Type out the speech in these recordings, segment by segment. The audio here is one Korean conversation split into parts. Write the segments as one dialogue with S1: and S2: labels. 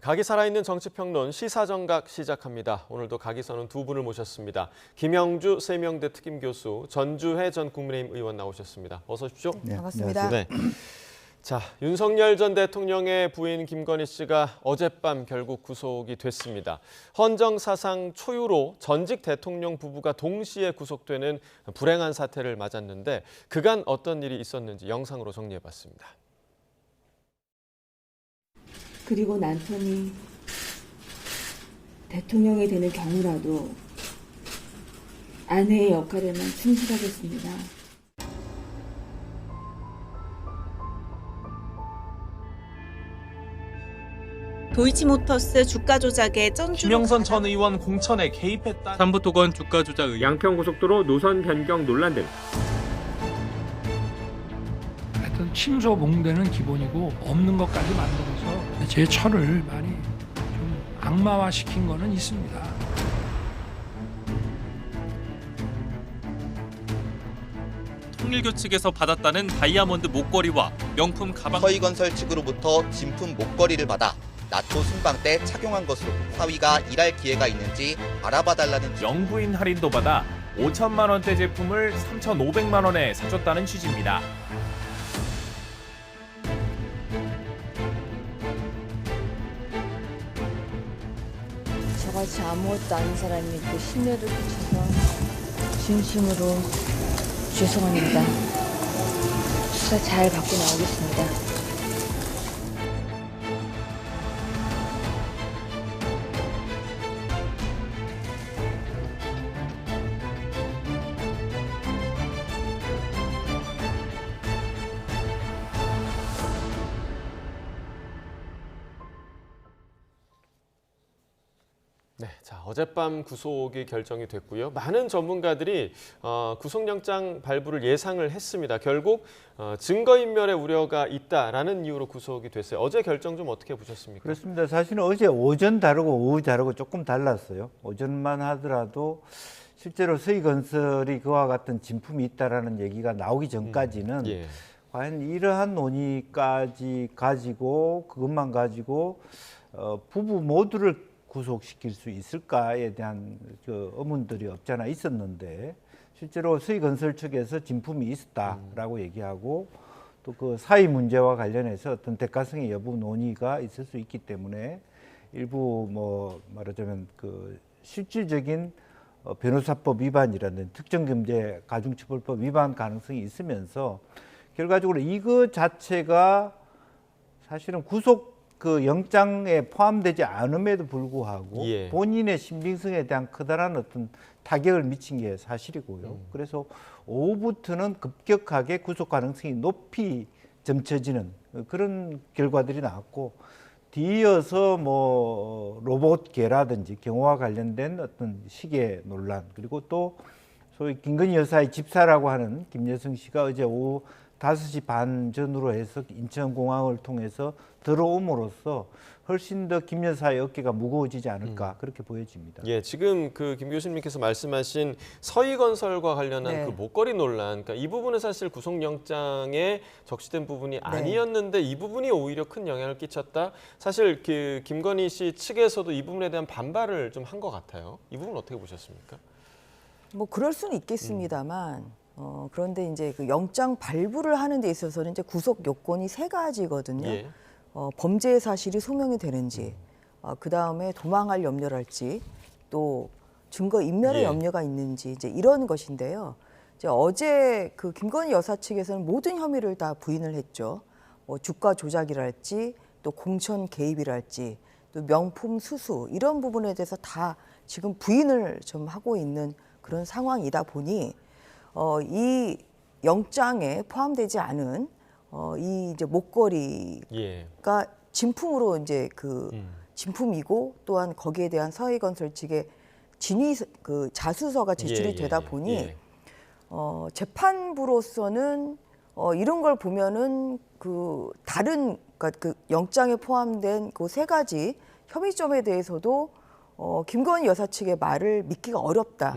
S1: 각이 살아있는 정치평론 시사정각 시작합니다. 오늘도 각이서는 두 분을 모셨습니다. 김영주 세명대 특임교수, 전주혜 전 국민의힘 의원 나오셨습니다. 어서 오십시오.
S2: 네, 반갑습니다.
S1: 네. 자, 윤석열 전 대통령의 부인 김건희 씨가 어젯밤 결국 구속이 됐습니다. 헌정사상 초유로 전직 대통령 부부가 동시에 구속되는 불행한 사태를 맞았는데 그간 어떤 일이 있었는지 영상으로 정리해봤습니다.
S3: 그리고 남편이 대통령이 되는 경우라도 아내의 역할에만 충실하겠습니다.
S4: 도이치모터스 주가 조작에 쩐주로
S5: 김영선 전 의원 공천에 개입했다.
S6: 삼부토건 주가 조작 의혹,
S7: 양평고속도로 노선 변경 논란 등
S8: 하여튼 침소봉대는 기본이고 없는 것까지 만들어서 제 철을 많이 좀 악마화시킨 거는 있습니다.
S6: 통일교 측에서 받았다는 다이아몬드 목걸이와 명품 가방.
S9: 서희건설 측으로부터 진품 목걸이를 받아 나토 순방 때 착용한 것으로 사위가 일할 기회가 있는지 알아봐달라는
S5: 영부인 할인도 받아 5천만 원대 제품을 3,500만 원에 사줬다는 취지입니다.
S3: 저같이 아무것도 아닌 사람이 그 신뢰를 끼쳐서 진심으로 죄송합니다. 수사 잘 받고 나오겠습니다.
S1: 네, 자 어젯밤 구속이 결정이 됐고요. 많은 전문가들이 구속영장 발부를 예상을 했습니다. 결국 증거인멸의 우려가 있다라는 이유로 구속이 됐어요. 어제 결정 좀 어떻게 보셨습니까?
S2: 그렇습니다. 사실은 어제 오전 다르고 오후 다르고 조금 달랐어요. 오전만 하더라도 실제로 서희건설이 그와 같은 진품이 있다라는 얘기가 나오기 전까지는
S1: 예.
S2: 과연 이러한 논의까지 가지고 그것만 가지고 부부 모두를 구속시킬 수 있을까에 대한 그 의문들이 없잖아 있었는데 실제로 서희건설 측에서 진품이 있었다라고 얘기하고 또 그 사의 문제와 관련해서 어떤 대가성의 여부 논의가 있을 수 있기 때문에 일부 뭐 말하자면 그 실질적인 변호사법 위반이라는 특정범죄 가중처벌법 위반 가능성이 있으면서 결과적으로 이거 자체가 사실은 구속 그 영장에 포함되지 않음에도 불구하고
S1: 예.
S2: 본인의 신빙성에 대한 커다란 어떤 타격을 미친 게 사실이고요. 그래서 오후부터는 급격하게 구속 가능성이 높이 점쳐지는 그런 결과들이 나왔고 뒤이어서 뭐 로봇계라든지 경호와 관련된 어떤 시계 논란 그리고 또 소위 김건희 여사의 집사라고 하는 김여성 씨가 어제 오후 5시 반 전후로 해서 인천공항을 통해서 들어옴으로써 훨씬 더 김 여사의 어깨가 무거워지지 않을까 그렇게 보여집니다.
S1: 예, 지금 그 김 교수님께서 말씀하신 서희건설과 관련한
S2: 네.
S1: 그 목걸이 논란, 그러니까 이 부분은 사실 구속영장에 적시된 부분이 아니었는데 이 부분이 오히려 큰 영향을 끼쳤다. 사실 그 김건희 씨 측에서도 이 부분에 대한 반발을 좀 한 것 같아요. 이 부분 어떻게 보셨습니까?
S10: 뭐 그럴 수는 있겠습니다만 그런데 이제 그 영장 발부를 하는 데 있어서는 이제 구속 요건이 3가지거든요.
S1: 예.
S10: 범죄 사실이 소명이 되는지, 그 다음에 도망할 염려랄지, 또 증거 인멸의
S1: 예.
S10: 염려가 있는지 이제 이런 것인데요. 이제 어제 그 김건희 여사 측에서는 모든 혐의를 다 부인을 했죠. 뭐 주가 조작이랄지, 또 공천 개입이랄지, 또 명품 수수 이런 부분에 대해서 다 지금 부인을 좀 하고 있는 그런 상황이다 보니 이 영장에 포함되지 않은 이 이제 목걸이가
S1: 예.
S10: 진품으로 이제 그 진품이고 또한 거기에 대한 서희건설 측의 진위 그 자수서가 제출이 되다 보니
S1: 예.
S10: 재판부로서는 이런 걸 보면은 그 다른 그러니까 그 영장에 포함된 그 3가지 혐의점에 대해서도 김건희 여사 측의 말을 믿기가 어렵다.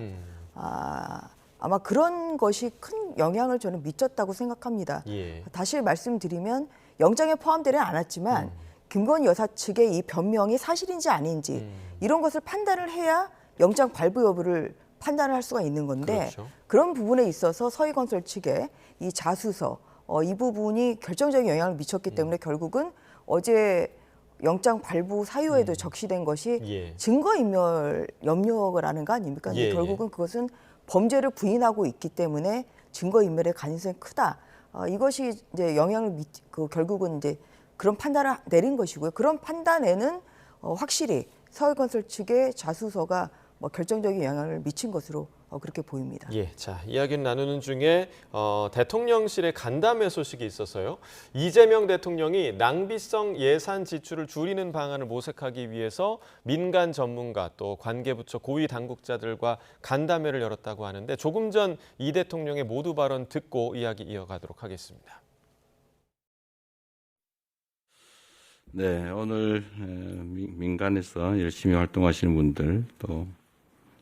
S10: 아마 그런 것이 큰 영향을 저는 미쳤다고 생각합니다.
S1: 예.
S10: 다시 말씀드리면 영장에 포함되지는 않았지만 김건희 여사 측의 이 변명이 사실인지 아닌지 이런 것을 판단을 해야 영장 발부 여부를 판단을 할 수가 있는 건데
S1: 그렇죠.
S10: 그런 부분에 있어서 서희건설 측의 이 자수서 이 부분이 결정적인 영향을 미쳤기 때문에 결국은 어제 영장 발부 사유에도 적시된 것이
S1: 예.
S10: 증거인멸 염려라는 거 아닙니까? 근데
S1: 예,
S10: 결국은 그것은 범죄를 부인하고 있기 때문에 증거인멸의 가능성이 크다. 이것이 이제 영향을 결국은 이제 그런 판단을 내린 것이고요. 그런 판단에는 확실히 서울건설 측의 자수서가 뭐 결정적인 영향을 미친 것으로 그렇게 보입니다.
S1: 예, 자 이야기를 나누는 중에 대통령실의 간담회 소식이 있어서요. 이재명 대통령이 낭비성 예산 지출을 줄이는 방안을 모색하기 위해서 민간 전문가 또 관계부처 고위 당국자들과 간담회를 열었다고 하는데 조금 전 이 대통령의 모두 발언 듣고 이야기 이어가도록 하겠습니다.
S4: 네, 오늘 민간에서 열심히 활동하시는 분들 또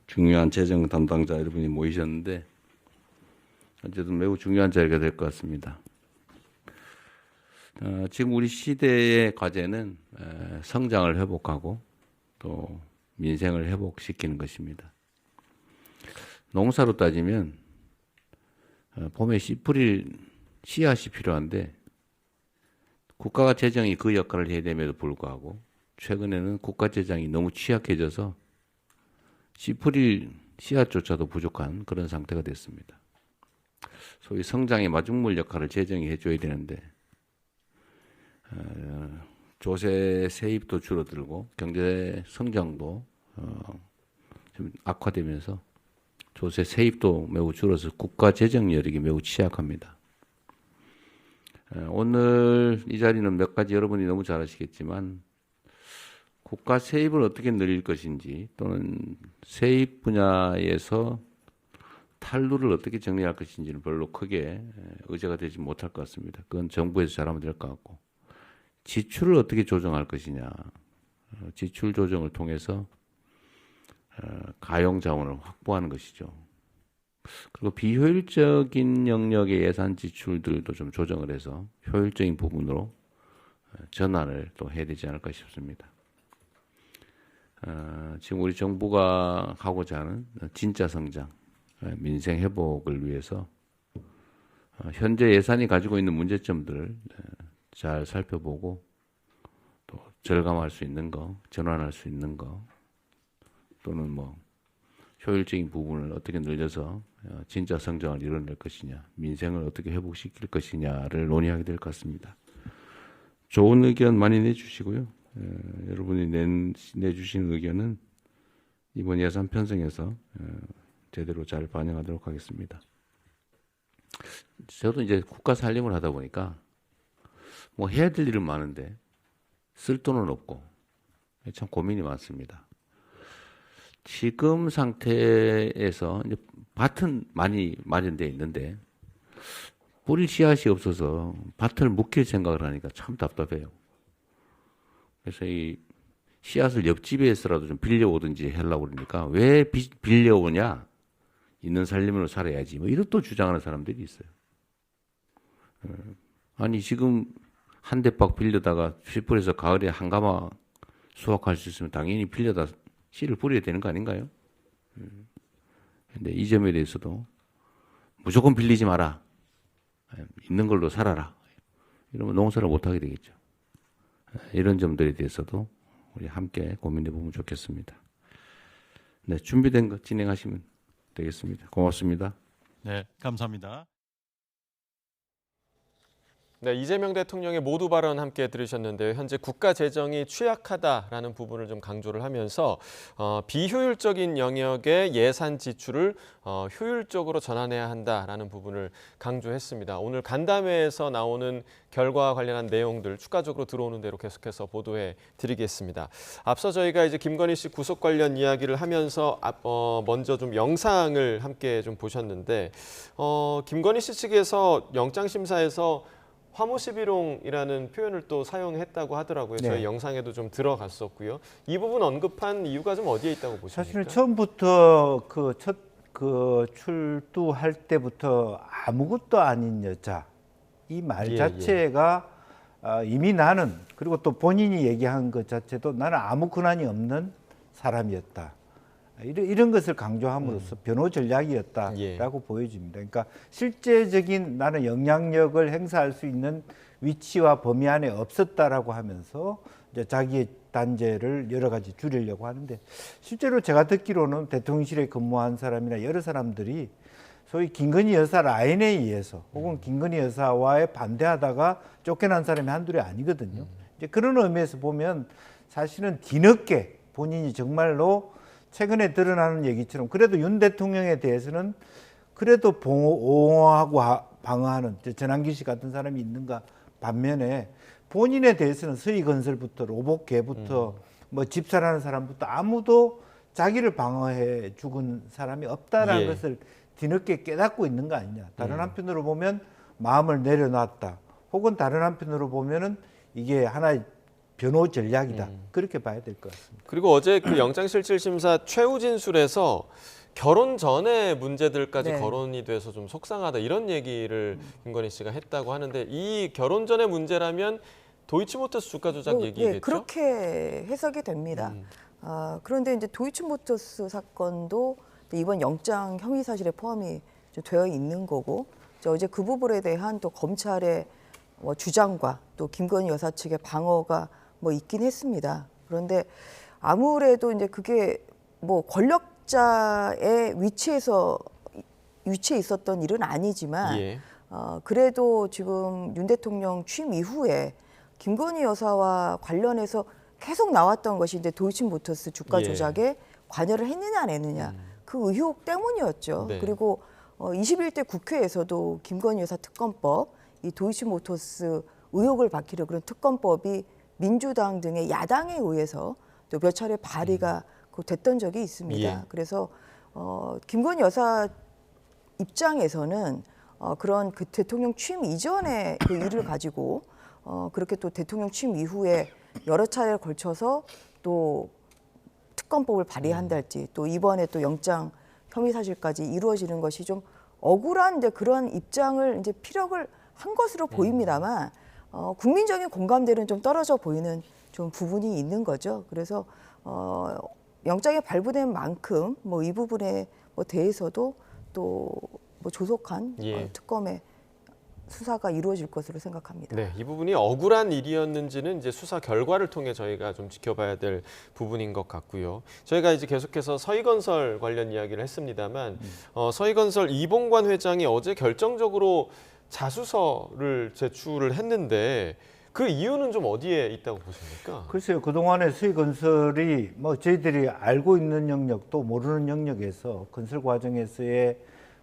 S4: 중요한 재정 담당자 여러분이 모이셨는데 어쨌든 매우 중요한 자리가 될 것 같습니다. 지금 우리 시대의 과제는 성장을 회복하고 또 민생을 회복시키는 것입니다. 농사로 따지면 봄에 씨 뿌릴 씨앗이 필요한데 국가가 재정이 그 역할을 해야 됨에도 불구하고 최근에는 국가 재정이 너무 취약해져서 씨 뿌릴 씨앗조차도 부족한 그런 상태가 됐습니다. 소위 성장의 마중물 역할을 재정이 해줘야 되는데 조세 세입도 줄어들고 경제 성장도 좀 악화되면서 조세 세입도 매우 줄어서 국가 재정 여력이 매우 취약합니다. 오늘 이 자리는 몇 가지 여러분이 너무 잘 아시겠지만 국가 세입을 어떻게 늘릴 것인지 또는 세입 분야에서 탈루를 어떻게 정리할 것인지는 별로 크게 의제가 되지 못할 것 같습니다. 그건 정부에서 잘하면 될 것 같고 지출을 어떻게 조정할 것이냐. 지출 조정을 통해서 가용 자원을 확보하는 것이죠. 그리고 비효율적인 영역의 예산 지출들도 좀 조정을 해서 효율적인 부분으로 전환을 또 해야 되지 않을까 싶습니다. 지금 우리 정부가 하고자 하는 진짜 성장, 민생 회복을 위해서 현재 예산이 가지고 있는 문제점들을 잘 살펴보고 또 절감할 수 있는 거, 전환할 수 있는 거 또는 뭐 효율적인 부분을 어떻게 늘려서 진짜 성장을 이뤄낼 것이냐, 민생을 어떻게 회복시킬 것이냐를 논의하게 될 것 같습니다. 좋은 의견 많이 내주시고요. 여러분이 내주신 의견은 이번 예산 편성에서 제대로 잘 반영하도록 하겠습니다. 저도 이제 국가 살림을 하다 보니까 뭐 해야 될 일은 많은데 쓸 돈은 없고 참 고민이 많습니다. 지금 상태에서 이제 밭은 많이 마련되어 있는데 뿌릴 씨앗이 없어서 밭을 묵힐 생각을 하니까 참 답답해요. 그래서 이 씨앗을 옆집에서라도 좀 빌려오든지 하려고 그러니까 왜 빌려오냐? 있는 살림으로 살아야지. 뭐 이런 또 주장하는 사람들이 있어요. 아니 지금 한 대박 빌려다가 칡불에서 가을에 한가마 수확할 수 있으면 당연히 빌려다 씨를 뿌려야 되는 거 아닌가요? 근데 이 점에 대해서도 무조건 빌리지 마라. 있는 걸로 살아라. 이러면 농사를 못하게 되겠죠. 이런 점들에 대해서도 우리 함께 고민해 보면 좋겠습니다. 네, 준비된 거 진행하시면 되겠습니다. 고맙습니다.
S11: 네, 감사합니다.
S1: 네, 이재명 대통령의 모두 발언 함께 들으셨는데요. 현재 국가 재정이 취약하다라는 부분을 좀 강조를 하면서 비효율적인 영역의 예산 지출을 효율적으로 전환해야 한다라는 부분을 강조했습니다. 오늘 간담회에서 나오는 결과와 관련한 내용들 추가적으로 들어오는 대로 계속해서 보도해 드리겠습니다. 앞서 저희가 이제 김건희 씨 구속 관련 이야기를 하면서 먼저 좀 영상을 함께 좀 보셨는데 김건희 씨 측에서 영장심사에서 화무시비롱이라는 표현을 또 사용했다고 하더라고요.
S2: 네.
S1: 저희 영상에도 좀 들어갔었고요. 이 부분 언급한 이유가 좀 어디에 있다고 보십니까?
S2: 사실 처음부터 그 출두할 때부터 아무것도 아닌 여자 이 말
S1: 예,
S2: 자체가 이미 나는 그리고 또 본인이 얘기한 것 자체도 나는 아무 권한이 없는 사람이었다. 이런 것을 강조함으로써 변호 전략이었다라고
S1: 예.
S2: 보여집니다. 그러니까 실제적인 나는 영향력을 행사할 수 있는 위치와 범위 안에 없었다라고 하면서 이제 자기의 단죄를 여러 가지 줄이려고 하는데 실제로 제가 듣기로는 대통령실에 근무한 사람이나 여러 사람들이 소위 김건희 여사 라인에 의해서 혹은 김건희 여사와의 반대하다가 쫓겨난 사람이 한둘이 아니거든요. 이제 그런 의미에서 보면 사실은 뒤늦게 본인이 정말로 최근에 드러나는 얘기처럼 그래도 윤 대통령에 대해서는 그래도 옹호하고 방어하는 전환기 씨 같은 사람이 있는가 반면에 본인에 대해서는 서희건설부터 로봇계부터 뭐 집사라는 사람부터 아무도 자기를 방어해 죽은 사람이 없다라는
S1: 예.
S2: 것을 뒤늦게 깨닫고 있는 거 아니냐. 다른 한편으로 보면 마음을 내려놨다. 혹은 다른 한편으로 보면은 이게 하나의 변호 전략이다. 그렇게 봐야 될 것 같습니다.
S1: 그리고 어제 그 영장실질심사 최후 진술에서 결혼 전에 문제들까지
S10: 네.
S1: 거론이 돼서 좀 속상하다 이런 얘기를 김건희 씨가 했다고 하는데 이 결혼 전의 문제라면 도이치모터스 주가 조작 얘기겠죠?
S10: 네, 그렇게 해석이 됩니다. 그런데 이제 도이치모터스 사건도 이번 영장 혐의 사실에 포함이 되어 있는 거고 어제 그 부분에 대한 또 검찰의 주장과 또 김건희 여사 측의 방어가 있긴 했습니다. 그런데 아무래도 이제 그게 권력자의 위치에 있었던 일은 아니지만
S1: 예.
S10: 그래도 지금 윤 대통령 취임 이후에 김건희 여사와 관련해서 계속 나왔던 것이 이제 도이치모터스 주가
S1: 예.
S10: 조작에 관여를 했느냐 안 했느냐 그 의혹 때문이었죠.
S1: 네.
S10: 그리고 21대 국회에서도 김건희 여사 특검법, 이 도이치모터스 의혹을 밝히려 그런 특검법이 민주당 등의 야당에 의해서 또 몇 차례 발의가 됐던 적이 있습니다.
S1: 예.
S10: 그래서 김건희 여사 입장에서는 그런 그 대통령 취임 이전에 그 일을 가지고 그렇게 또 대통령 취임 이후에 여러 차례에 걸쳐서 또 특검법을 발의한달지 또 이번에 또 영장 혐의 사실까지 이루어지는 것이 좀 억울한 이제 그런 입장을 이제 피력을 한 것으로 보입니다만 국민적인 공감대는 좀 떨어져 보이는 좀 부분이 있는 거죠. 그래서 영장이 발부된 만큼 이 부분에 대해서도 또 조속한
S1: 예.
S10: 특검의 수사가 이루어질 것으로 생각합니다.
S1: 네, 이 부분이 억울한 일이었는지는 이제 수사 결과를 통해 저희가 좀 지켜봐야 될 부분인 것 같고요. 저희가 이제 계속해서 서희건설 관련 이야기를 했습니다만 서희건설 이봉관 회장이 어제 결정적으로 자수서를 제출을 했는데 그 이유는 좀 어디에 있다고 보십니까?
S2: 글쎄요, 그동안에 서희건설이 저희들이 알고 있는 영역 또 모르는 영역에서 건설 과정에서의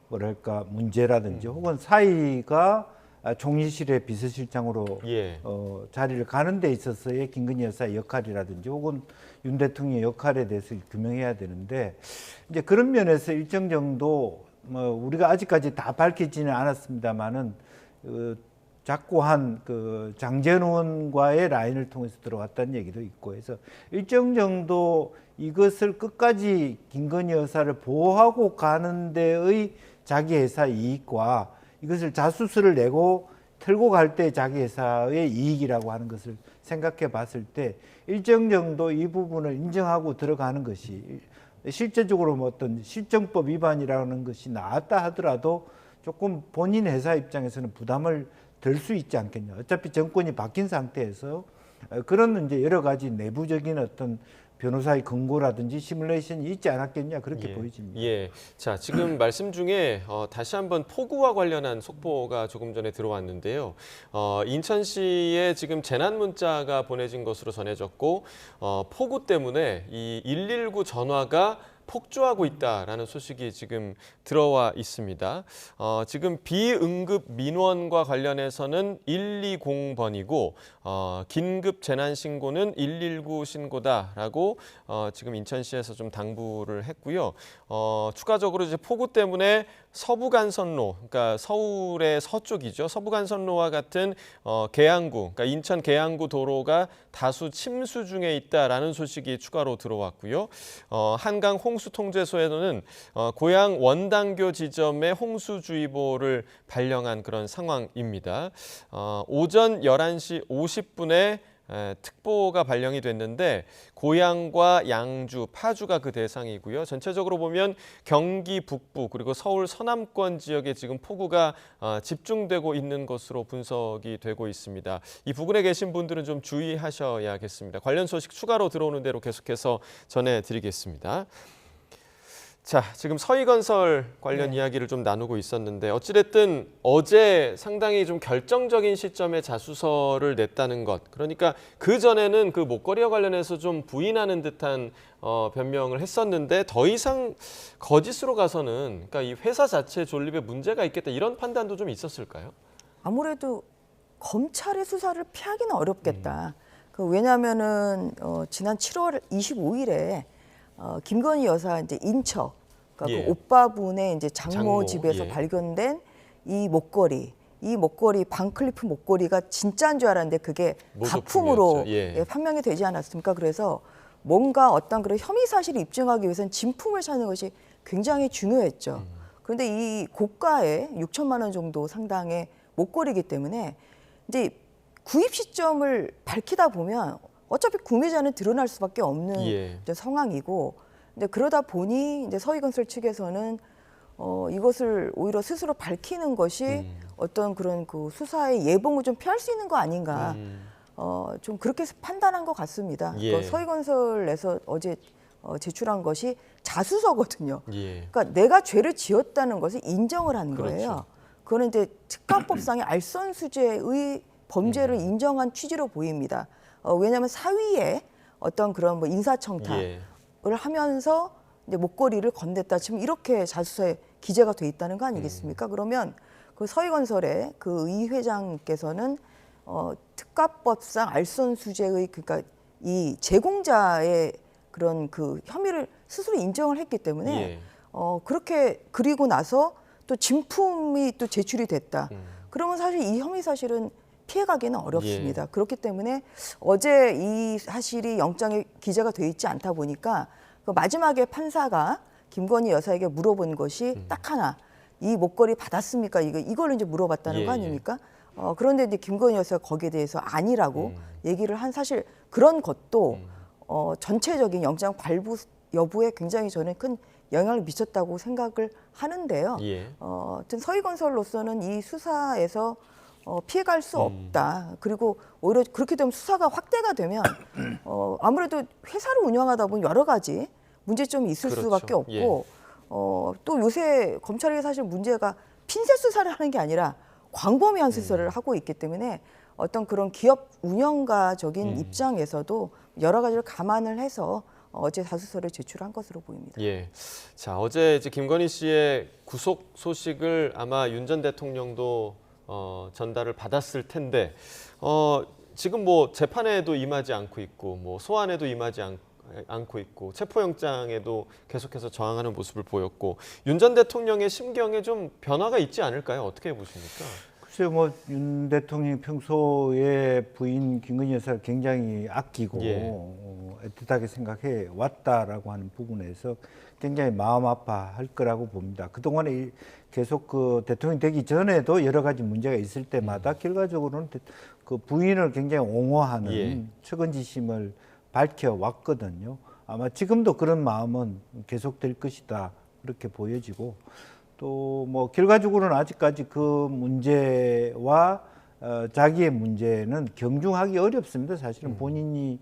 S2: 뭐랄까 문제라든지 혹은 사이가 총리실의 비서실장으로
S1: 예.
S2: 자리를 가는 데 있어서의 김건희 여사의 역할이라든지 혹은 윤 대통령의 역할에 대해서 규명해야 되는데 이제 그런 면에서 일정 정도 우리가 아직까지 다 밝히지는 않았습니다만은 자꾸 한 그 장제원 의원과의 라인을 통해서 들어왔다는 얘기도 있고 해서 일정 정도 이것을 끝까지 김건희 여사를 보호하고 가는 데의 자기 회사 이익과 이것을 자수서를 내고 털고 갈 때 자기 회사의 이익이라고 하는 것을 생각해 봤을 때 일정 정도 이 부분을 인정하고 들어가는 것이 실제적으로 어떤 실정법 위반이라는 것이 나왔다 하더라도 조금 본인 회사 입장에서는 부담을 덜 수 있지 않겠냐. 어차피 정권이 바뀐 상태에서 그런 이제 여러 가지 내부적인 어떤 변호사의 근거라든지 시뮬레이션이 있지 않았겠냐 그렇게 보여집니다.
S1: 예. 자, 지금 말씀 중에 다시 한번 폭우와 관련한 속보가 조금 전에 들어왔는데요. 인천시에 지금 재난 문자가 보내진 것으로 전해졌고 폭우 때문에 이 119 전화가 폭주하고 있다라는 소식이 지금 들어와 있습니다. 지금 비응급 민원과 관련해서는 120번이고 긴급 재난 신고는 119 신고다라고 지금 인천시에서 좀 당부를 했고요. 추가적으로 이제 폭우 때문에 서부간선로, 그러니까 서울의 서쪽이죠. 서부간선로와 같은 계양구, 그러니까 인천 계양구 도로가 다수 침수 중에 있다라는 소식이 추가로 들어왔고요. 한강 홍수 홍수통제소에는 고양 원당교 지점에 홍수주의보를 발령한 그런 상황입니다. 오전 11시 50분에 특보가 발령이 됐는데 고양과 양주, 파주가 그 대상이고요. 전체적으로 보면 경기 북부 그리고 서울 서남권 지역에 지금 폭우가 집중되고 있는 것으로 분석이 되고 있습니다. 이 부근에 계신 분들은 좀 주의하셔야겠습니다. 관련 소식 추가로 들어오는 대로 계속해서 전해드리겠습니다. 자, 지금 서희건설 관련 이야기를 좀 나누고 있었는데 어찌됐든 어제 상당히 좀 결정적인 시점에 자수서를 냈다는 것. 그러니까 그전에는 그 목걸이와 관련해서 좀 부인하는 듯한 변명을 했었는데 더 이상 거짓으로 가서는 그러니까 이 회사 자체 존립에 문제가 있겠다 이런 판단도 좀 있었을까요?
S10: 아무래도 검찰의 수사를 피하기는 어렵겠다. 왜냐하면은 지난 7월 25일에 김건희 여사 이제 인척, 그러니까 그 오빠분의 이제 장모 집에서 발견된 이 목걸이 반클리프 목걸이가 진짜인 줄 알았는데 그게 가품으로 판명이 되지 않았습니까? 그래서 뭔가 어떤 그런 혐의 사실을 입증하기 위해서는 진품을 찾는 것이 굉장히 중요했죠. 그런데 이 고가의 6천만 원 정도 상당의 목걸이기 때문에 이제 구입 시점을 밝히다 보면 어차피 구매자는 드러날 수밖에 없는 이제 상황이고, 근데 그러다 보니 이제 서희건설 측에서는 이것을 오히려 스스로 밝히는 것이 어떤 그런 그 수사의 예봉을 좀 피할 수 있는 거 아닌가, 좀 그렇게 판단한 것 같습니다. 서희건설에서 어제 제출한 것이 자수서거든요. 그러니까 내가 죄를 지었다는 것을 인정을 한 거예요. 그거는 이제 특가법상의 알선수재의 범죄를 인정한 취지로 보입니다. 왜냐하면 사위에 어떤 그런 뭐 인사청탁을 하면서 이제 목걸이를 건넸다. 지금 이렇게 자수서에 기재가 돼 있다는 거 아니겠습니까? 그러면 그 서희건설의 그 이 회장께서는 특가법상 알선수재의 그러니까 이 제공자의 그런 그 혐의를 스스로 인정을 했기 때문에 그렇게 그리고 나서 또 진품이 또 제출이 됐다. 그러면 사실 이 혐의 사실은 피해가기는 어렵습니다. 그렇기 때문에 어제 이 사실이 영장에 기재가 돼 있지 않다 보니까 그 마지막에 판사가 김건희 여사에게 물어본 것이 딱 하나, 이 목걸이 받았습니까? 이걸 이제 물어봤다는 거 아닙니까? 그런데 이제 김건희 여사가 거기에 대해서 아니라고 얘기를 한, 사실 그런 것도 전체적인 영장 발부 여부에 굉장히 저는 큰 영향을 미쳤다고 생각을 하는데요. 하여튼 서희건설로서는 이 수사에서 피해갈 수 없다. 그리고 오히려 그렇게 되면 수사가 확대가 되면 아무래도 회사를 운영하다 보면 여러 가지 문제점이 있을 수밖에 없고 또 요새 검찰이 사실 문제가 핀셋 수사를 하는 게 아니라 광범위한 수사를 하고 있기 때문에 어떤 그런 기업 운영가적인 입장에서도 여러 가지를 감안을 해서 어제 자수서를 제출한 것으로 보입니다.
S1: 자, 어제 이제 김건희 씨의 구속 소식을 아마 윤 전 대통령도 전달을 받았을 텐데 지금 뭐 재판에도 임하지 않고 있고 뭐 소환에도 임하지 않고 있고 체포영장에도 계속해서 저항하는 모습을 보였고 윤 전 대통령의 심경에 좀 변화가 있지 않을까요? 어떻게 보십니까?
S2: 글쎄요, 뭐 윤 대통령이 평소에 부인 김건희 여사를 굉장히 아끼고 애틋하게 생각해 왔다라고 하는 부분에서 굉장히 마음 아파할 거라고 봅니다. 그동안에 계속 그 대통령 되기 전에도 여러 가지 문제가 있을 때마다 결과적으로는 그 부인을 굉장히 옹호하는 측은지심을 밝혀왔거든요. 아마 지금도 그런 마음은 계속될 것이다, 그렇게 보여지고, 또 뭐 결과적으로는 아직까지 그 문제와 자기의 문제는 경중하기 어렵습니다. 사실은 본인이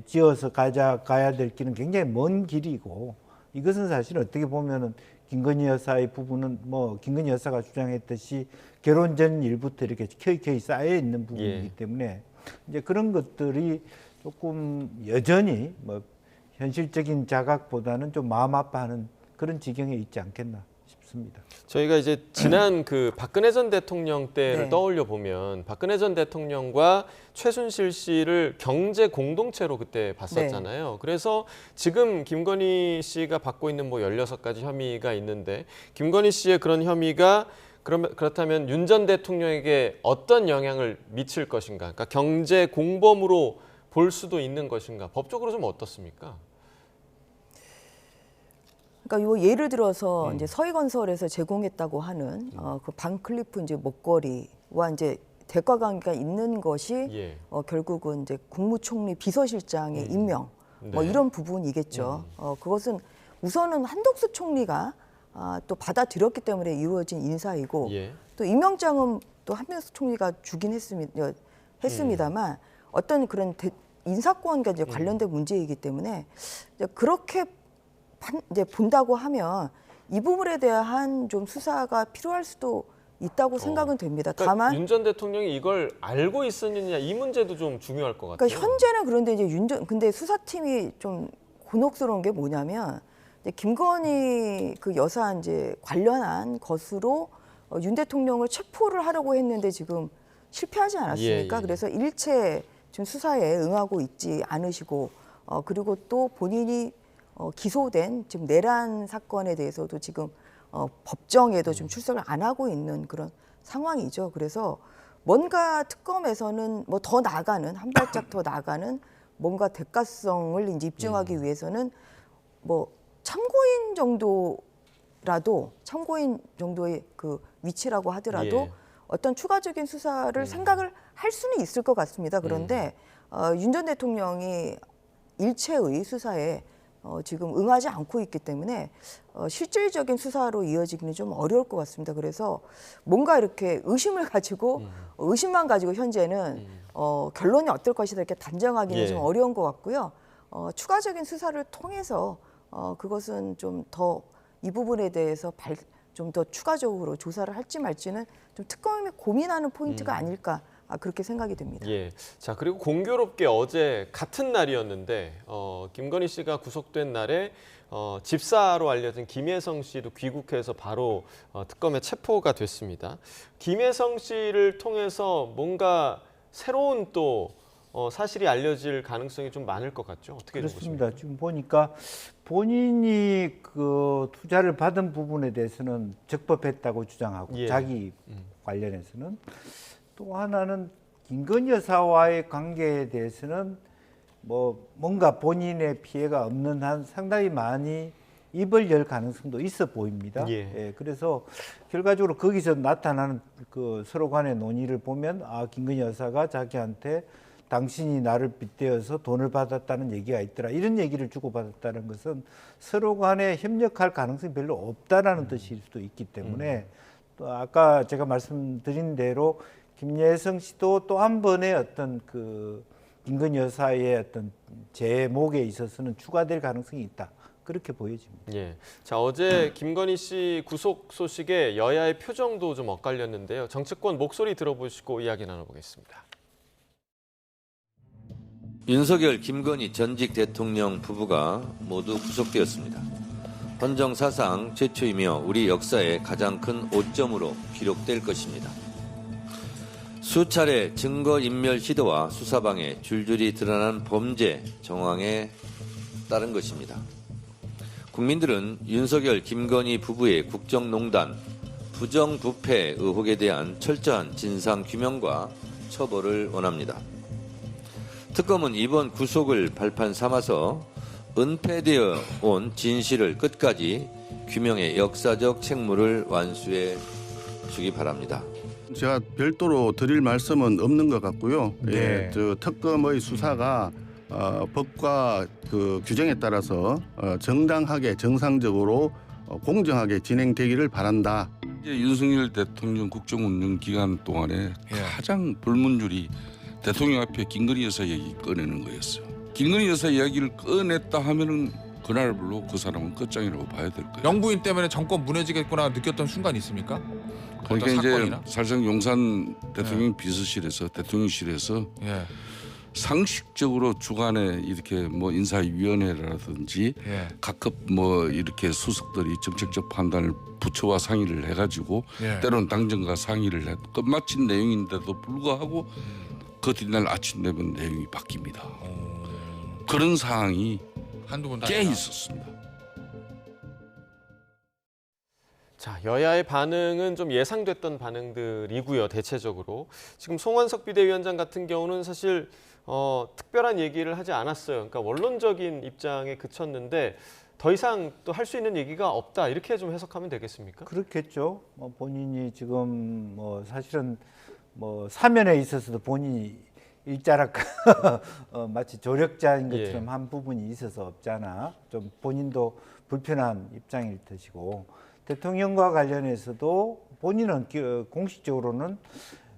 S2: 지어서 가야 될 길은 굉장히 먼 길이고, 이것은 사실 어떻게 보면은 김건희 여사의 부분은 뭐 김건희 여사가 주장했듯이 결혼 전 일부터 이렇게 켜켜이 쌓여 있는 부분이기 때문에 이제 그런 것들이 조금 여전히 뭐 현실적인 자각보다는 좀 마음 아파하는 그런 지경에 있지 않겠나 싶습니다.
S1: 저희가 이제 지난 그 박근혜 전 대통령 때를 떠올려 보면 박근혜 전 대통령과 최순실 씨를 경제 공동체로 그때 봤었잖아요. 그래서 지금 김건희 씨가 받고 있는 뭐 16가지 혐의가 있는데 김건희 씨의 그런 혐의가 그렇다면 윤 전 대통령에게 어떤 영향을 미칠 것인가? 그러니까 경제 공범으로 볼 수도 있는 것인가? 법적으로 좀 어떻습니까?
S10: 그러니까 요 예를 들어서 이제 서희건설에서 제공했다고 하는 그 반클리프 이제 목걸이와 이제 대가 관계가 있는 것이
S1: 예.
S10: 결국은 이제 국무총리 비서실장의 임명 뭐
S1: 네.
S10: 이런 부분이겠죠. 그것은 우선은 한덕수 총리가 또 받아들였기 때문에 이루어진 인사이고
S1: 예.
S10: 또 임명장은 또 한덕수 총리가 주긴 했습니다만 어떤 그런 인사권과 이제 관련된 문제이기 때문에 이제 그렇게 이제 본다고 하면 이 부분에 대한 좀 수사가 필요할 수도 있다고 생각은 됩니다.
S1: 그러니까
S10: 다만
S1: 윤 전 대통령이 이걸 알고 있었느냐 이 문제도 좀 중요할 것 같아요.
S10: 그러니까 현재는 그런데 이제 근데 수사팀이 좀 곤혹스러운 게 뭐냐면 이제 김건희 그 여사 이제 관련한 것으로 윤 대통령을 체포를 하려고 했는데 지금 실패하지 않았습니까?
S1: 예.
S10: 그래서 일체 지금 수사에 응하고 있지 않으시고 그리고 또 본인이 기소된 지금 내란 사건에 대해서도 지금 법정에도 좀 출석을 안 하고 있는 그런 상황이죠. 그래서 뭔가 특검에서는 뭐 더 나가는 한 발짝 더 나가는 뭔가 대가성을 이제 입증하기 위해서는 뭐 참고인 정도의 그 위치라고 하더라도
S1: 예.
S10: 어떤 추가적인 수사를 생각을 할 수는 있을 것 같습니다. 그런데 윤 전 대통령이 일체의 수사에 지금 응하지 않고 있기 때문에 실질적인 수사로 이어지기는 좀 어려울 것 같습니다. 그래서 뭔가 이렇게 의심만 가지고 현재는 결론이 어떨 것이다 이렇게 단정하기는
S1: 예.
S10: 좀 어려운 것 같고요. 추가적인 수사를 통해서 그것은 좀 더 이 부분에 대해서 좀 더 추가적으로 조사를 할지 말지는 좀 특검이 고민하는 포인트가 아닐까 그렇게 생각이 됩니다.
S1: 예. 자, 그리고 공교롭게 어제 같은 날이었는데 김건희 씨가 구속된 날에 집사로 알려진 김혜성 씨도 귀국해서 바로 특검에 체포가 됐습니다. 김혜성 씨를 통해서 뭔가 새로운 또 사실이 알려질 가능성이 좀 많을 것 같죠? 어떻게
S2: 그렇습니다.
S1: 보십니까?
S2: 지금 보니까 본인이 그 투자를 받은 부분에 대해서는 적법했다고 주장하고
S1: 예.
S2: 자기 관련해서는 또 하나는 김건희 여사와의 관계에 대해서는 뭐 뭔가 본인의 피해가 없는 한 상당히 많이 입을 열 가능성도 있어 보입니다.
S1: 예.
S2: 그래서 결과적으로 거기서 나타나는 그 서로 간의 논의를 보면 김건희 여사가 자기한테 당신이 나를 빗대어서 돈을 받았다는 얘기가 있더라. 이런 얘기를 주고받았다는 것은 서로 간에 협력할 가능성이 별로 없다라는 뜻일 수도 있기 때문에 또 아까 제가 말씀드린 대로 김예성 씨도 또 한 번의 어떤 그 김건희 여사의 어떤 제목에 있어서는 추가될 가능성이 있다. 그렇게 보여집니다.
S1: 예. 자, 어제 김건희 씨 구속 소식에 여야의 표정도 좀 엇갈렸는데요. 정치권 목소리 들어보시고 이야기 나눠보겠습니다.
S4: 윤석열, 김건희 전직 대통령 부부가 모두 구속되었습니다. 헌정사상 최초이며 우리 역사의 가장 큰 오점으로 기록될 것입니다. 수차례 증거인멸 시도와 수사방해 줄줄이 드러난 범죄 정황에 따른 것입니다. 국민들은 윤석열, 김건희 부부의 국정농단, 부정부패 의혹에 대한 철저한 진상규명과 처벌을 원합니다. 특검은 이번 구속을 발판 삼아서 은폐되어 온 진실을 끝까지 규명해 역사적 책무를 완수해 주기 바랍니다.
S12: 제가 별도로 드릴 말씀은 없는 것 같고요.
S2: 네.
S12: 예, 저 특검의 수사가 법과 그 규정에 따라서 정당하게 정상적으로 공정하게 진행되기를 바란다.
S13: 이제 윤석열 대통령 국정운영 기간 동안에 가장 불문율이 대통령 앞에 김건희 여사 얘기 꺼내는 거였어요. 김건희 여사 이야기를 꺼냈다 하면은 그날로 그 사람은 끝장이라고 봐야 될 거예요.
S14: 영부인 때문에 정권 무너지겠구나 느꼈던 순간 있습니까?
S13: 그러니까
S14: 어떤
S13: 이제
S14: 사건이나?
S13: 사실상 용산 대통령 비서실에서 대통령실에서 상식적으로 주간에 이렇게 뭐 인사위원회라든지 각급 뭐 이렇게 수석들이 정책적 판단을 부처와 상의를 해가지고 때로는 당정과 상의를 해 끝마친 내용인데도 불구하고 그 뒷날 아침 되면 내용이 바뀝니다. 그런 사항이
S14: 한두 번
S13: 꽤 있었습니다.
S1: 자, 여야의 반응은 좀 예상됐던 반응들이고요. 대체적으로 지금 송원석 비대위원장 같은 경우는 사실 특별한 얘기를 하지 않았어요. 그러니까 원론적인 입장에 그쳤는데 더 이상 또 할 수 있는 얘기가 없다 이렇게 좀 해석하면 되겠습니까?
S2: 그렇겠죠. 본인이 지금 사실은 사면에 있어서도 본인이 일자락 마치 조력자인 것처럼 한 부분이 있어서 없잖아. 좀 본인도 불편한 입장일 것이고 대통령과 관련해서도 본인은 공식적으로는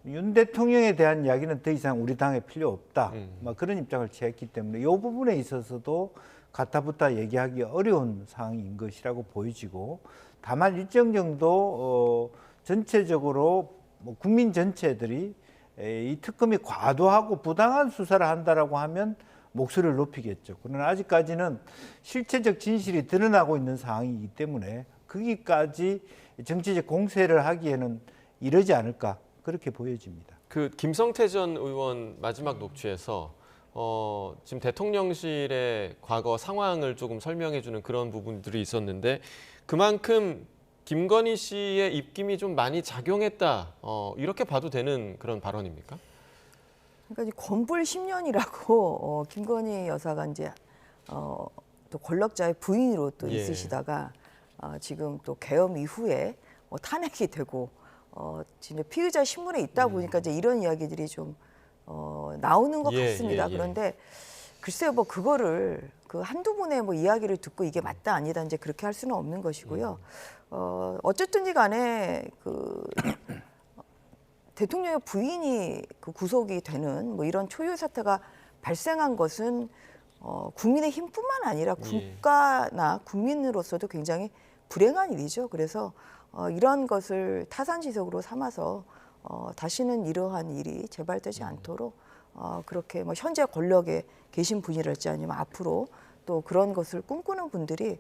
S2: 윤 대통령에 대한 이야기는 더 이상 우리 당에 필요 없다. 그런 입장을 취했기 때문에 이 부분에 있어서도 가타부타 얘기하기 어려운 상황인 것이라고 보여지고 다만 일정 정도 전체적으로 국민 전체들이 이 특검이 과도하고 부당한 수사를 한다라고 하면 목소리를 높이겠죠. 그러나 아직까지는 실체적 진실이 드러나고 있는 상황이기 때문에 거기까지 정치적 공세를 하기에는 이르지 않을까 그렇게 보여집니다.
S1: 그 김성태 전 의원 마지막 녹취에서 지금 대통령실의 과거 상황을 조금 설명해주는 그런 부분들이 있었는데 그만큼 김건희 씨의 입김이 좀 많이 작용했다 이렇게 봐도 되는 그런 발언입니까?
S10: 그러니까 권불 10년이라고 김건희 여사가 이제 또 권력자의 부인으로 또 있으시다가 지금 또 계엄 이후에 탄핵이 되고 진짜 피의자 신문에 있다 보니까 이제 이런 이야기들이 좀 나오는 것 같습니다. 그런데 글쎄요, 그거를 그 한두 분의 이야기를 듣고 이게 맞다 아니다 이제 그렇게 할 수는 없는 것이고요. 어쨌든지 간에 그 대통령의 부인이 그 구속이 되는 이런 초유 사태가 발생한 것은 국민의힘뿐만 아니라 국가나 국민으로서도 굉장히 불행한 일이죠. 그래서 이런 것을 타산지석으로 삼아서 다시는 이러한 일이 재발되지 않도록 그렇게 현재 권력에 계신 분이랄지 아니면 앞으로 또 그런 것을 꿈꾸는 분들이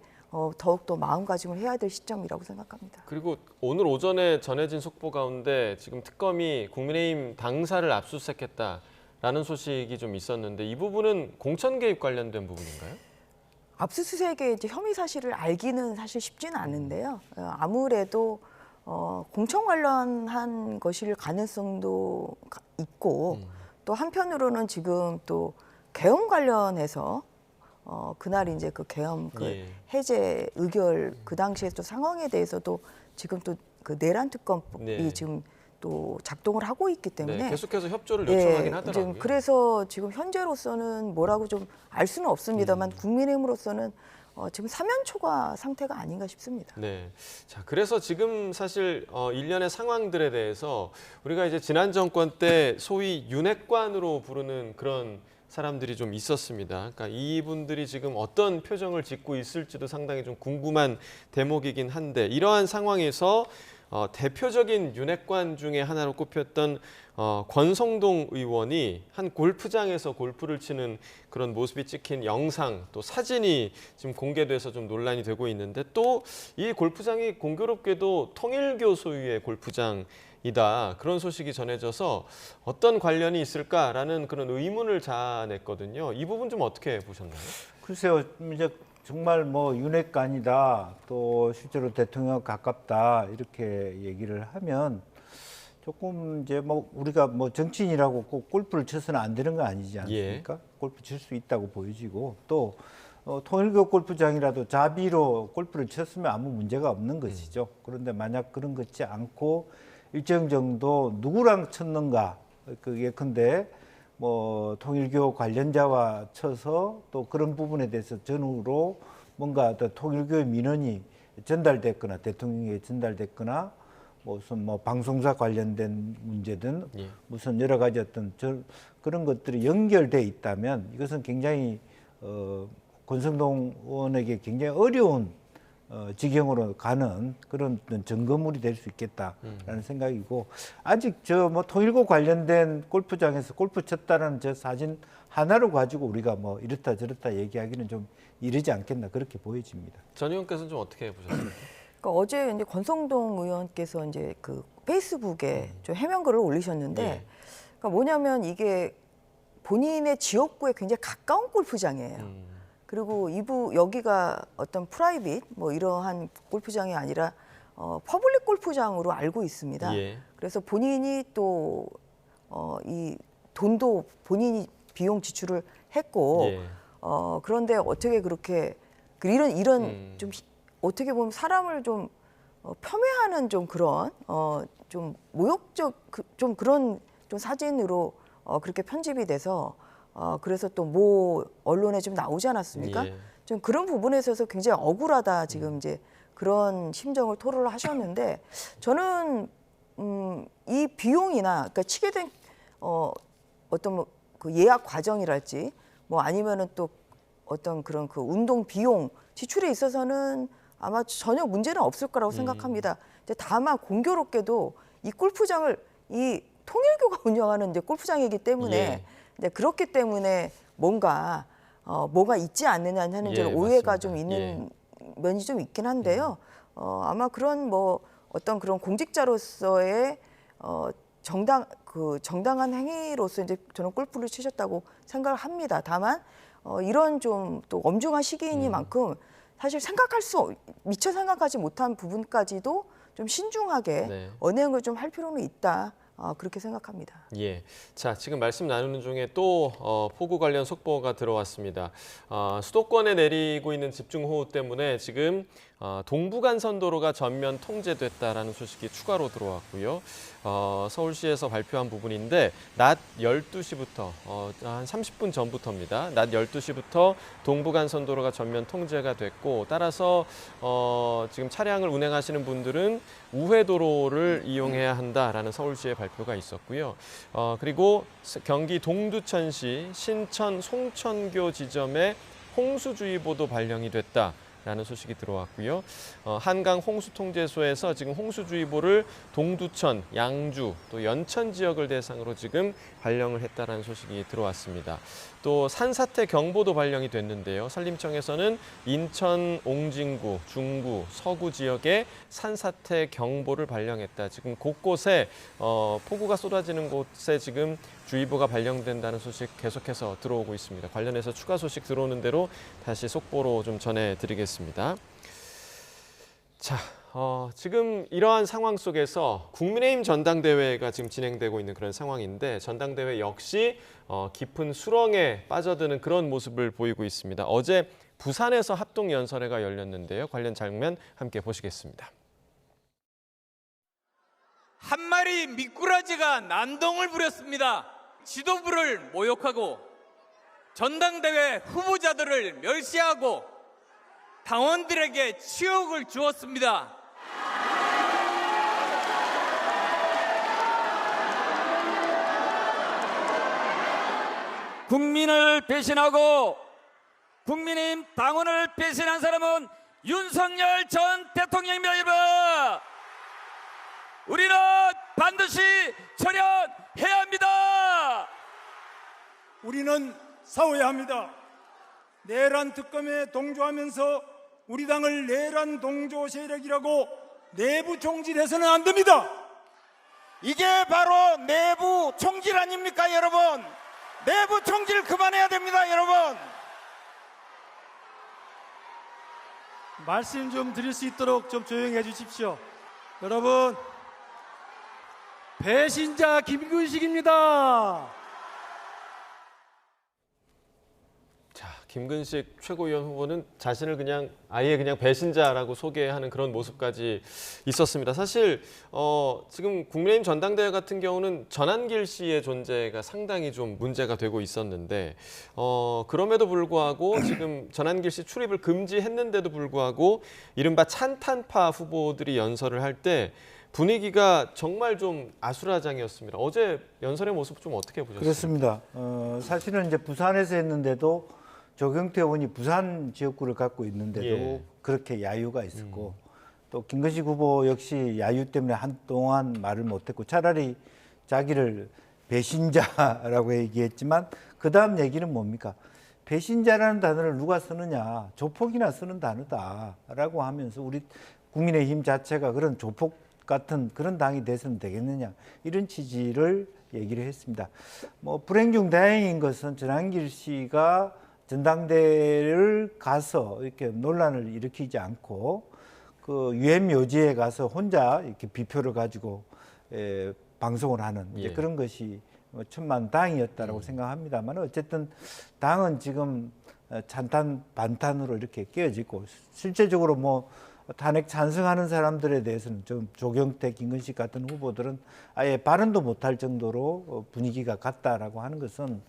S10: 더욱더 마음가짐을 해야 될 시점이라고 생각합니다.
S1: 그리고 오늘 오전에 전해진 속보 가운데 지금 특검이 국민의힘 당사를 압수수색했다라는 소식이 좀 있었는데 이 부분은 공천 개입 관련된 부분인가요?
S10: 압수수색의 이제 혐의 사실을 알기는 사실 쉽지는 않은데요. 아무래도 공천 관련한 것일 가능성도 있고 또 한편으로는 지금 또 계엄 관련해서 그날 이제 그 계엄 해제 의결 그 당시에 또 상황에 대해서도 지금 또 그 내란 특검이 지금 또 작동을 하고 있기 때문에
S1: 계속해서 협조를 요청하긴 하더라고요.
S10: 그래서 지금 현재로서는 뭐라고 좀 알 수는 없습니다만 국민의힘으로서는 지금 사면초가 상태가 아닌가 싶습니다.
S1: 네. 자, 그래서 지금 사실 일련의 상황들에 대해서 우리가 이제 지난 정권 때 소위 윤핵관으로 부르는 그런 사람들이 좀 있었습니다. 그러니까 이분들이 지금 어떤 표정을 짓고 있을지도 상당히 좀 궁금한 대목이긴 한데 이러한 상황에서 대표적인 윤핵관 중에 하나로 꼽혔던 권성동 의원이 한 골프장에서 골프를 치는 그런 모습이 찍힌 영상 또 사진이 지금 공개돼서 좀 논란이 되고 있는데 또 이 골프장이 공교롭게도 통일교 소유의 골프장이다 그런 소식이 전해져서 어떤 관련이 있을까라는 그런 의문을 자아냈거든요. 이 부분 좀 어떻게 보셨나요?
S2: 글쎄요, 이제 정말 윤핵관이다 또 실제로 대통령 가깝다 이렇게 얘기를 하면 조금 이제 우리가 정치인이라고 꼭 골프를 쳐서는 안 되는 거 아니지 않습니까? 골프 칠 수 있다고 보여지고 또 통일교 골프장이라도 자비로 골프를 쳤으면 아무 문제가 없는 것이죠. 그런데 만약 그런 것지 않고 일정 정도 누구랑 쳤는가 예컨대 통일교 관련자와 쳐서 또 그런 부분에 대해서 전후로 뭔가 더 통일교의 민원이 전달됐거나 대통령에게 전달됐거나 무슨 방송사 관련된 문제든 무슨 여러 가지 그런 것들이 연결돼 있다면 이것은 굉장히 권성동 의원에게 굉장히 어려운 지경으로 가는 그런 증거물이 될 수 있겠다라는 생각이고 아직 통일교 관련된 골프장에서 골프 쳤다는 저 사진 하나로 가지고 우리가 이렇다 저렇다 얘기하기는 좀 이르지 않겠나 그렇게 보여집니다.
S1: 전 의원께서는 좀 어떻게 보셨습니까?
S10: 그러니까 어제 이제 권성동 의원께서 이제 그 페이스북에 좀 해명글을 올리셨는데 그러니까 뭐냐면 이게 본인의 지역구에 굉장히 가까운 골프장이에요. 그리고 여기가 어떤 프라이빗 이러한 골프장이 아니라 퍼블릭 골프장으로 알고 있습니다. 그래서 본인이 또 이 돈도 본인이 비용 지출을 했고
S1: 예.
S10: 그런데 어떻게 그렇게 이런 좀 어떻게 보면 사람을 좀 폄훼하는 좀 그런 좀 모욕적 좀 그런 좀 사진으로 그렇게 편집이 돼서 그래서 또 뭐 언론에 좀 나오지 않았습니까?
S1: 예.
S10: 좀 그런 부분에 있어서 굉장히 억울하다 지금 이제 그런 심정을 토로를 하셨는데 저는 이 비용이나 그러니까 치게 된 어떤 뭐 그 예약 과정이랄지 뭐 아니면은 또 어떤 그런 그 운동 비용 지출에 있어서는 아마 전혀 문제는 없을 거라고 생각합니다. 이제 다만 공교롭게도 이 골프장을 이 통일교가 운영하는 이제 골프장이기 때문에
S1: 예.
S10: 이제 그렇기 때문에 뭔가 뭐가 있지 않느냐 하는
S1: 예,
S10: 오해가
S1: 맞습니다.
S10: 좀 있는 면이 좀 있긴 한데요. 아마 그런 뭐 어떤 그런 공직자로서의 정당한 행위로서 이제 저는 골프를 치셨다고 생각을 합니다. 다만 이런 좀 또 엄중한 시기이니만큼 사실 미처 생각하지 못한 부분까지도 좀 신중하게
S1: 네.
S10: 언행을 좀 할 필요는 있다. 그렇게 생각합니다.
S1: 예. 자, 지금 말씀 나누는 중에 또 폭우 관련 속보가 들어왔습니다. 수도권에 내리고 있는 집중호우 때문에 지금 동부간선도로가 전면 통제됐다라는 소식이 추가로 들어왔고요. 서울시에서 발표한 부분인데 낮 12시부터 한 30분 전부터입니다. 낮 12시부터 동부간선도로가 전면 통제가 됐고 따라서 지금 차량을 운행하시는 분들은 우회도로를 이용해야 한다라는 서울시의 발표가 있었고요. 그리고 경기 동두천시 신천 송천교 지점에 홍수주의보도 발령이 됐다. 라는 소식이 들어왔고요. 한강 홍수통제소에서 지금 홍수주의보를 동두천, 양주, 또 연천 지역을 대상으로 지금 발령을 했다라는 소식이 들어왔습니다. 또 산사태 경보도 발령이 됐는데요. 산림청에서는 인천, 옹진구, 중구, 서구 지역에 산사태 경보를 발령했다. 지금 곳곳에 폭우가 쏟아지는 곳에 지금 주의보가 발령된다는 소식 계속해서 들어오고 있습니다. 관련해서 추가 소식 들어오는 대로 다시 속보로 좀 전해드리겠습니다. 자, 지금 이러한 상황 속에서 국민의힘 전당대회가 지금 진행되고 있는 그런 상황인데 전당대회 역시 깊은 수렁에 빠져드는 그런 모습을 보이고 있습니다. 어제 부산에서 합동연설회가 열렸는데요. 관련 장면 함께 보시겠습니다.
S15: 한 마리 미꾸라지가 난동을 부렸습니다. 지도부를 모욕하고 전당대회 후보자들을 멸시하고 당원들에게 치욕을 주었습니다. 국민을 배신하고 국민의힘 당원을 배신한 사람은 윤석열 전 대통령입니다. 여러분, 우리는 반드시 처리해야 합니다.
S16: 우리는 싸워야 합니다. 내란 특검에 동조하면서 우리 당을 내란 동조 세력이라고 내부 총질해서는 안 됩니다.
S15: 이게 바로 내부 총질 아닙니까, 여러분? 내부 총질 그만해야 됩니다, 여러분.
S16: 말씀 좀 드릴 수 있도록 좀 조용히 해주십시오. 여러분, 배신자 김근식입니다.
S1: 자, 김근식 최고위원 후보는 자신을 아예 그냥 배신자라고 소개하는 그런 모습까지 있었습니다. 사실 지금 국민의힘 전당대회 같은 경우는 전한길 씨의 존재가 상당히 좀 문제가 되고 있었는데 그럼에도 불구하고 지금 전한길 씨 출입을 금지했는데도 불구하고 이른바 찬탄파 후보들이 연설을 할 때 분위기가 정말 좀 아수라장이었습니다. 어제 연설의 모습 좀 어떻게 보셨어요?
S2: 그렇습니다. 사실은 이제 부산에서 했는데도 조경태 의원이 부산 지역구를 갖고 있는데도
S1: 예.
S2: 그렇게 야유가 있었고 또 김근식 후보 역시 야유 때문에 한동안 말을 못했고 차라리 자기를 배신자라고 얘기했지만 그 다음 얘기는 뭡니까? 배신자라는 단어를 누가 쓰느냐? 조폭이나 쓰는 단어다라고 하면서 우리 국민의힘 자체가 그런 조폭 같은 그런 당이 돼서는 되겠느냐 이런 취지를 얘기를 했습니다. 뭐 불행 중 다행인 것은 전한길 씨가 전당대회를 가서 이렇게 논란을 일으키지 않고 그 유엔 묘지에 가서 혼자 이렇게 비표를 가지고 방송을 하는 이제
S1: 예.
S2: 그런 것이 천만다행이었다라고 생각합니다만 어쨌든 당은 지금 찬탄 반탄으로 이렇게 깨어지고 실제적으로 뭐 탄핵 찬성하는 사람들에 대해서는 좀 조경태, 김근식 같은 후보들은 아예 발언도 못할 정도로 분위기가 같다라고 하는 것은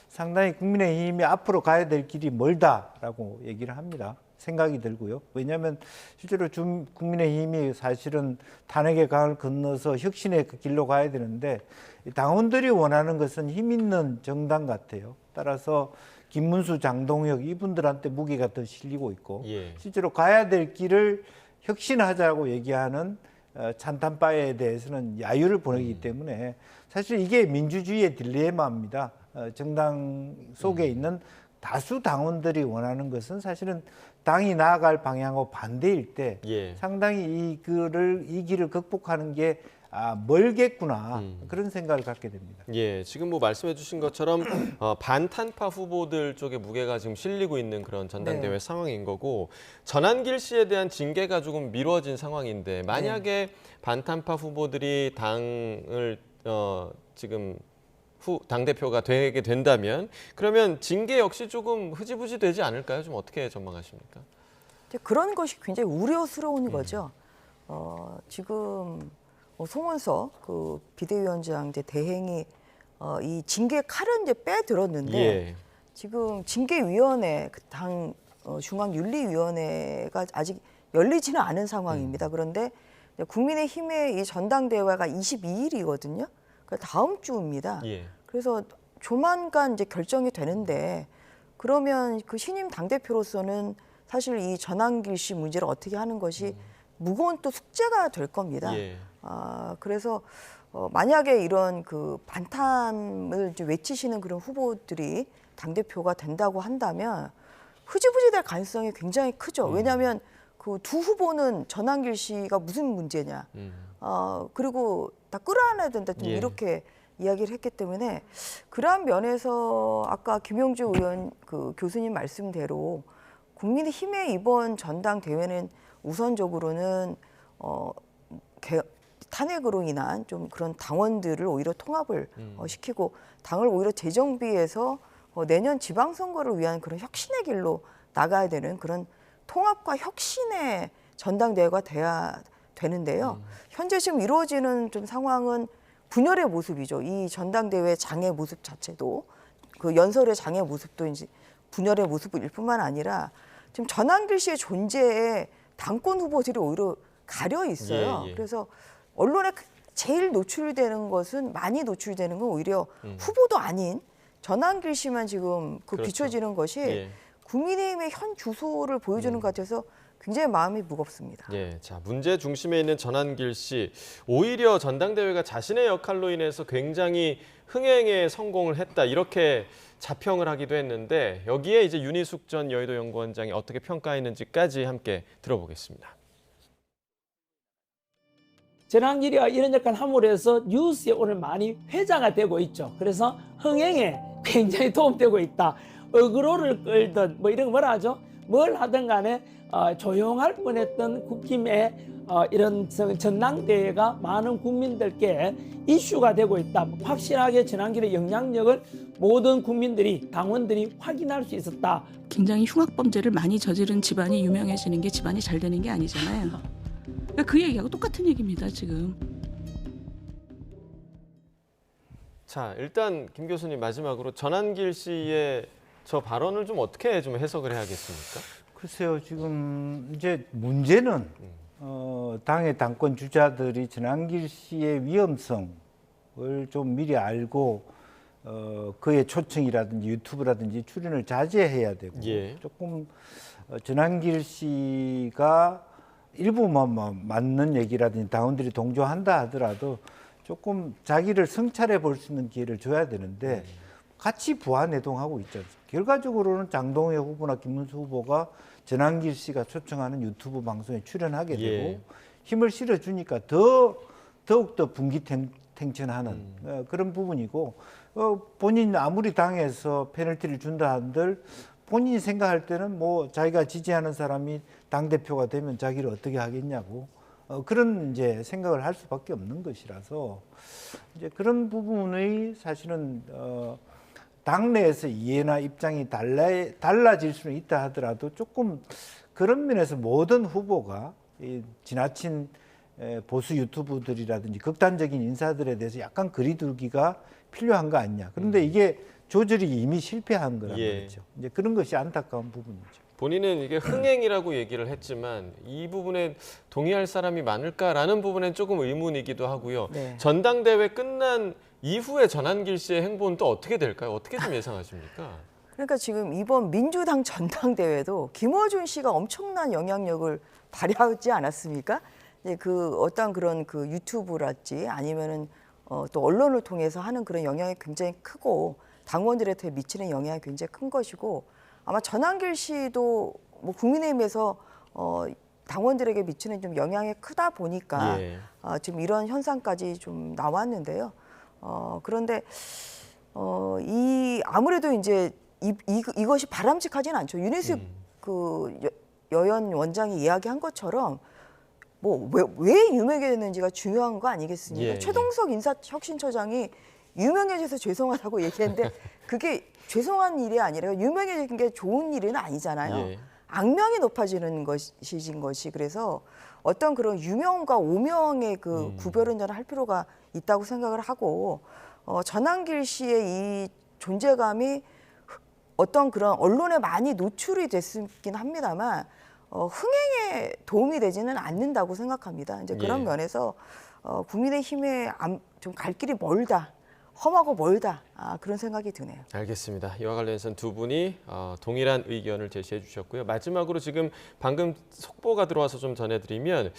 S2: 상당히 국민의힘이 앞으로 가야 될 길이 멀다라고 얘기를 합니다. 생각이 들고요. 왜냐하면 실제로 국민의힘이 사실은 탄핵의 강을 건너서 혁신의 그 길로 가야 되는데 당원들이 원하는 것은 힘 있는 정당 같아요. 따라서 김문수, 장동혁 이분들한테 무게가 더 실리고 있고 실제로 가야 될 길을 혁신하자고 얘기하는 찬탄바에 대해서는 야유를 보내기 때문에 사실 이게 민주주의의 딜레마입니다. 정당 속에 있는 다수 당원들이 원하는 것은 사실은 당이 나아갈 방향하고 반대일 때 상당히 이 길을 극복하는 게 멀겠구나 그런 생각을 갖게 됩니다.
S1: 예, 지금 뭐 말씀해 주신 것처럼 반탄파 후보들 쪽에 무게가 지금 실리고 있는 그런 전당대회 상황인 거고 전한길 씨에 대한 징계가 조금 미뤄진 상황인데 만약에 반탄파 후보들이 당을 지금 당대표가 되게 된다면 그러면 징계 역시 조금 흐지부지 되지 않을까요? 좀 어떻게 전망하십니까?
S10: 그런 것이 굉장히 우려스러운 거죠. 지금 송원석 그 비대위원장 이제 대행이 이 징계 칼은 이제 빼들었는데 지금 징계위원회 당 중앙윤리위원회가 아직 열리지는 않은 상황입니다. 그런데 국민의힘의 이 전당대회가 22일이거든요. 다음 주입니다. 그래서 조만간 이제 결정이 되는데 그러면 그 신임 당대표로서는 사실 이 전한길 씨 문제를 어떻게 하는 것이 무거운 또 숙제가 될 겁니다. 그래서 만약에 이런 그 반탄을 이제 외치시는 그런 후보들이 당대표가 된다고 한다면 흐지부지 될 가능성이 굉장히 크죠. 왜냐하면 그 두 후보는 전한길 씨가 무슨 문제냐. 그리고 다 끌어안아야 된다. 좀 이렇게 이야기를 했기 때문에 그러한 면에서 아까 김용주 의원 그 교수님 말씀대로 국민의힘의 이번 전당대회는 우선적으로는 탄핵으로 인한 좀 그런 당원들을 오히려 통합을 시키고 당을 오히려 재정비해서 내년 지방선거를 위한 그런 혁신의 길로 나가야 되는 그런 통합과 혁신의 전당대회가 돼야 되는데요. 현재 지금 이루어지는 좀 상황은 분열의 모습이죠. 이 전당대회 장의 모습 자체도 그 연설의 장의 모습도 이제 분열의 모습일 뿐만 아니라 지금 전한길 씨의 존재에 당권 후보들이 오히려 가려 있어요. 그래서 언론에 제일 노출되는 것은 많이 노출되는 건 오히려 후보도 아닌 전한길 씨만 지금 비춰지는 것이 국민의힘의 현 주소를 보여주는 것 같아서 굉장히 마음이 무겁습니다.
S1: 자, 문제 중심에 있는 전한길 씨, 오히려 전당대회가 자신의 역할로 인해서 굉장히 흥행에 성공을 했다 이렇게 자평을 하기도 했는데 여기에 이제 윤희숙 전 여의도 연구원장이 어떻게 평가했는지까지 함께 들어보겠습니다.
S17: 전한길이가 이런 역할을 함으로 해서 뉴스에 오늘 많이 회자가 되고 있죠. 그래서 흥행에 굉장히 도움되고 있다. 어그로를 끌든 뭐 이런 거 뭐라 하죠? 뭘 하든 간에 조용할 뻔했던 국힘의 이런 전당대회가 많은 국민들께 이슈가 되고 있다. 확실하게 전한길의 영향력을 모든 국민들이 당원들이 확인할 수 있었다.
S18: 굉장히 흉악범죄를 많이 저지른 집안이 유명해지는 게 집안이 잘 되는 게 아니잖아요. 그러니까 그 얘기하고 똑같은 얘기입니다, 지금.
S1: 자, 일단 김 교수님 마지막으로 전한길 씨의 저 발언을 좀 어떻게 좀 해석을 해야겠습니까?
S2: 글쎄요, 지금 이제 문제는 당의 당권 주자들이 전한길 씨의 위험성을 좀 미리 알고 그의 초청이라든지 유튜브라든지 출연을 자제해야 되고 조금 전한길 씨가 일부만 맞는 얘기라든지 당원들이 동조한다 하더라도 조금 자기를 성찰해 볼 수 있는 기회를 줘야 되는데 같이 부하내동하고 있지 않습니까? 결과적으로는 장동혁 후보나 김문수 후보가 전한길 씨가 초청하는 유튜브 방송에 출연하게 되고 힘을 실어주니까 더욱더 분기탱천하는 그런 부분이고 본인 아무리 당에서 페널티를 준다 한들 본인이 생각할 때는 뭐 자기가 지지하는 사람이 당대표가 되면 자기를 어떻게 하겠냐고 그런 이제 생각을 할 수밖에 없는 것이라서 이제 그런 부분의 사실은 당내에서 이해나 입장이 달라질 수는 있다 하더라도 조금 그런 면에서 모든 후보가 이 지나친 보수 유튜브들이라든지 극단적인 인사들에 대해서 약간 거리두기가 필요한 거 아니냐. 그런데 이게 조절이 이미 실패한 거란 말이죠. 이제 그런 것이 안타까운 부분이죠.
S1: 본인은 이게 흥행이라고 얘기를 했지만 이 부분에 동의할 사람이 많을까라는 부분엔 조금 의문이기도 하고요.
S10: 네.
S1: 전당대회 끝난 이후에 전한길 씨의 행보는 또 어떻게 될까요? 어떻게 좀 예상하십니까?
S10: 그러니까 지금 이번 민주당 전당대회도 김어준 씨가 엄청난 영향력을 발휘하지 않았습니까? 네, 그 어떤 그런 그 유튜브랄지 아니면은 또 언론을 통해서 하는 그런 영향이 굉장히 크고 당원들한테 미치는 영향이 굉장히 큰 것이고 아마 전한길 씨도 뭐 국민의힘에서 당원들에게 미치는 좀 영향이 크다 보니까 지금 이런 현상까지 좀 나왔는데요. 그런데 이 아무래도 이제 이것이 바람직하지는 않죠. 윤희숙 그 여연 원장이 이야기한 것처럼 뭐 왜 유명해졌는지가 중요한 거 아니겠습니까? 최동석 인사혁신처장이 유명해져서 죄송하다고 얘기했는데 그게 죄송한 일이 아니라 유명해진 게 좋은 일은 아니잖아요. 악명이 높아지는 것이 그래서 어떤 그런 유명과 오명의 그 구별은 저는 할 필요가 있다고 생각을 하고 전한길 씨의 이 존재감이 어떤 그런 언론에 많이 노출이 됐긴 합니다만 흥행에 도움이 되지는 않는다고 생각합니다. 이제 그런 면에서 국민의힘에 좀 갈 길이 멀다. 험하고 멀다 그런 생각이 드네요.
S1: 알겠습니다. 이와 관련해서는 두 분이 동일한 의견을 제시해 주셨고요. 마지막으로 지금 방금 속보가 들어와서 좀 전해드리면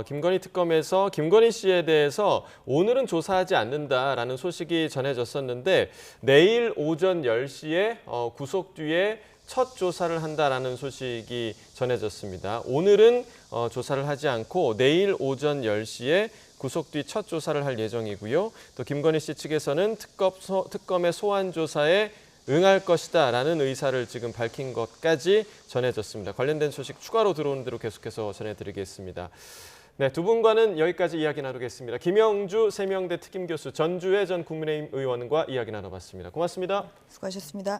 S1: 김건희 특검에서 김건희 씨에 대해서 오늘은 조사하지 않는다라는 소식이 전해졌었는데 내일 오전 10시에 구속 뒤에 첫 조사를 한다라는 소식이 전해졌습니다. 오늘은 조사를 하지 않고 내일 오전 10시에 구속 뒤 첫 조사를 할 예정이고요. 또 김건희 씨 측에서는 특검의 소환 조사에 응할 것이다라는 의사를 지금 밝힌 것까지 전해졌습니다. 관련된 소식 추가로 들어오는 대로 계속해서 전해드리겠습니다. 네, 두 분과는 여기까지 이야기 나누겠습니다. 김영주 세명대 특임교수, 전주혜 전 국민의힘 의원과 이야기 나눠봤습니다. 고맙습니다.
S10: 수고하셨습니다.